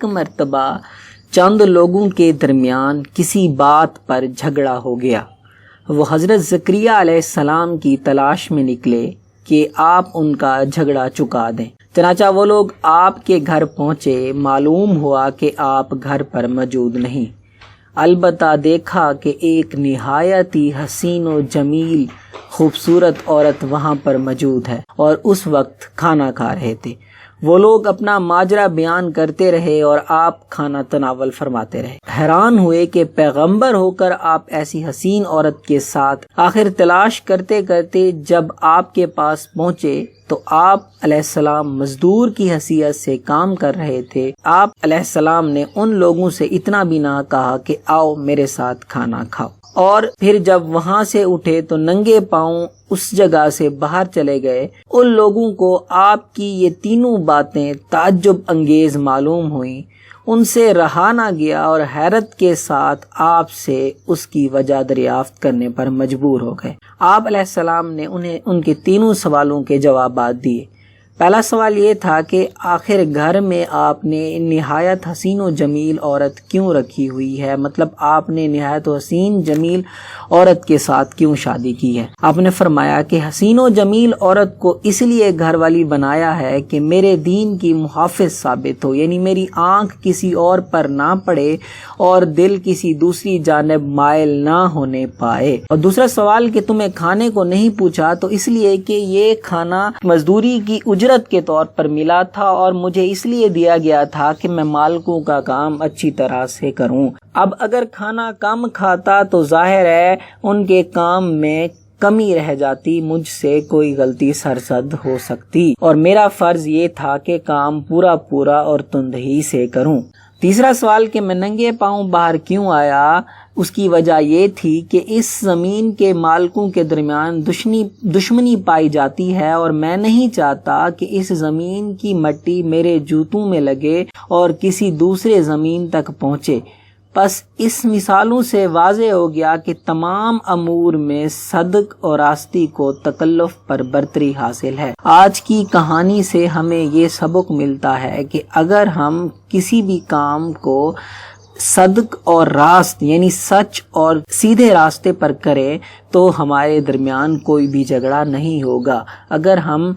ایک مرتبہ چند لوگوں کے درمیان کسی بات پر جھگڑا ہو گیا۔ وہ حضرت زکریہ علیہ السلام کی تلاش میں نکلے کہ آپ ان کا جھگڑا چکا دیں۔ چنانچہ وہ لوگ آپ کے گھر پہنچے۔ معلوم ہوا کہ آپ گھر پر موجود نہیں، البتہ دیکھا کہ ایک نہایت ہی حسین و جمیل خوبصورت عورت وہاں پر موجود ہے اور اس وقت کھانا کھا رہے تھے۔ وہ لوگ اپنا ماجرا بیان کرتے رہے اور آپ کھانا تناول فرماتے رہے۔ حیران ہوئے کہ پیغمبر ہو کر آپ ایسی حسین عورت کے ساتھ آخر تلاش کرتے کرتے جب آپ کے پاس پہنچے تو آپ علیہ السلام مزدور کی حیثیت سے کام کر رہے تھے۔ آپ علیہ السلام نے ان لوگوں سے اتنا بھی نہ کہا کہ آؤ میرے ساتھ کھانا کھاؤ، اور پھر جب وہاں سے اٹھے تو ننگے پاؤں اس جگہ سے باہر چلے گئے۔ ان لوگوں کو آپ کی یہ تینوں باتیں تعجب انگیز معلوم ہوئیں، ان سے رہا نہ گیا اور حیرت کے ساتھ آپ سے اس کی وجہ دریافت کرنے پر مجبور ہو گئے۔ آپ علیہ السلام نے انہیں ان کے تینوں سوالوں کے جوابات دیے۔ پہلا سوال یہ تھا کہ آخر گھر میں آپ نے نہایت حسین و جمیل عورت کیوں رکھی ہوئی ہے، مطلب آپ نے نہایت و حسین جمیل عورت کے ساتھ کیوں شادی کی ہے؟ آپ نے فرمایا کہ حسین و جمیل عورت کو اس لیے گھر والی بنایا ہے کہ میرے دین کی محافظ ثابت ہو، یعنی میری آنکھ کسی اور پر نہ پڑے اور دل کسی دوسری جانب مائل نہ ہونے پائے۔ اور دوسرا سوال کہ تمہیں کھانے کو نہیں پوچھا، تو اس لیے کہ یہ کھانا مزدوری کی اجرت کے طور پر ملا تھا اور مجھے اس لیے دیا گیا تھا کہ میں مالکوں کا کام اچھی طرح سے کروں۔ اب اگر کھانا کم کھاتا تو ظاہر ہے ان کے کام میں کمی رہ جاتی، مجھ سے کوئی غلطی سرزد ہو سکتی، اور میرا فرض یہ تھا کہ کام پورا اور تندہی سے کروں۔ تیسرا سوال کہ میں ننگے پاؤں باہر کیوں آیا، اس کی وجہ یہ تھی کہ اس زمین کے مالکوں کے درمیان دشمنی پائی جاتی ہے اور میں نہیں چاہتا کہ اس زمین کی مٹی میرے جوتوں میں لگے اور کسی دوسرے زمین تک پہنچے۔ بس اس مثالوں سے واضح ہو گیا کہ تمام امور میں صدق اور راستی کو تکلف پر برتری حاصل ہے۔ آج کی کہانی سے ہمیں یہ سبق ملتا ہے کہ اگر ہم کسی بھی کام کو صدق اور راست یعنی سچ اور سیدھے راستے پر کریں تو ہمارے درمیان کوئی بھی جھگڑا نہیں ہوگا۔ اگر ہم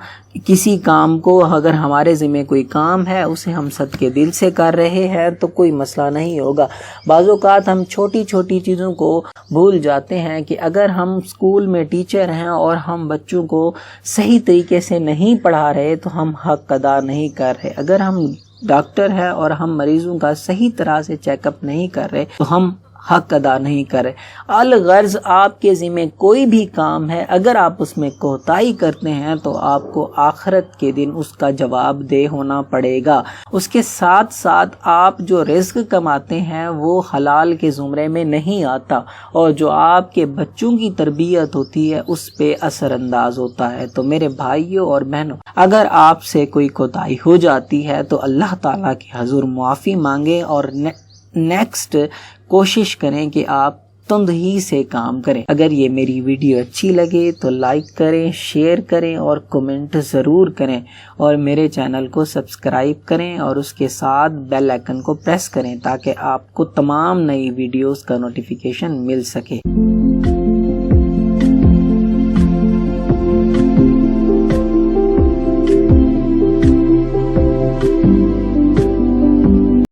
کسی کام کو، اگر ہمارے ذمہ کوئی کام ہے اسے ہم صدقے دل سے کر رہے ہیں تو کوئی مسئلہ نہیں ہوگا۔ بعض اوقات ہم چھوٹی چھوٹی چیزوں کو بھول جاتے ہیں کہ اگر ہم اسکول میں ٹیچر ہیں اور ہم بچوں کو صحیح طریقے سے نہیں پڑھا رہے تو ہم حق ادا نہیں کر رہے۔ اگر ہم ڈاکٹر ہے اور ہم مریضوں کا صحیح طرح سے چیک اپ نہیں کر رہے تو ہم حق ادا نہیں کر رہے۔ الغرض آپ کے ذمہ کوئی بھی کام ہے، اگر آپ اس میں کوتاہی کرتے ہیں تو آپ کو آخرت کے دن اس کا جواب دہ ہونا پڑے گا۔ اس کے ساتھ ساتھ آپ جو رزق کماتے ہیں وہ حلال کے زمرے میں نہیں آتا، اور جو آپ کے بچوں کی تربیت ہوتی ہے اس پہ اثر انداز ہوتا ہے۔ تو میرے بھائیوں اور بہنوں، اگر آپ سے کوئی کوتاہی ہو جاتی ہے تو اللہ تعالیٰ کے حضور معافی مانگیں اور نیکسٹ کوشش کریں کہ آپ تندہی سے کام کریں۔ اگر یہ میری ویڈیو اچھی لگے تو لائک کریں، شیئر کریں اور کمنٹ ضرور کریں، اور میرے چینل کو سبسکرائب کریں اور اس کے ساتھ بیل آئیکن کو پریس کریں تاکہ آپ کو تمام نئی ویڈیوز کا نوٹیفیکیشن مل سکے۔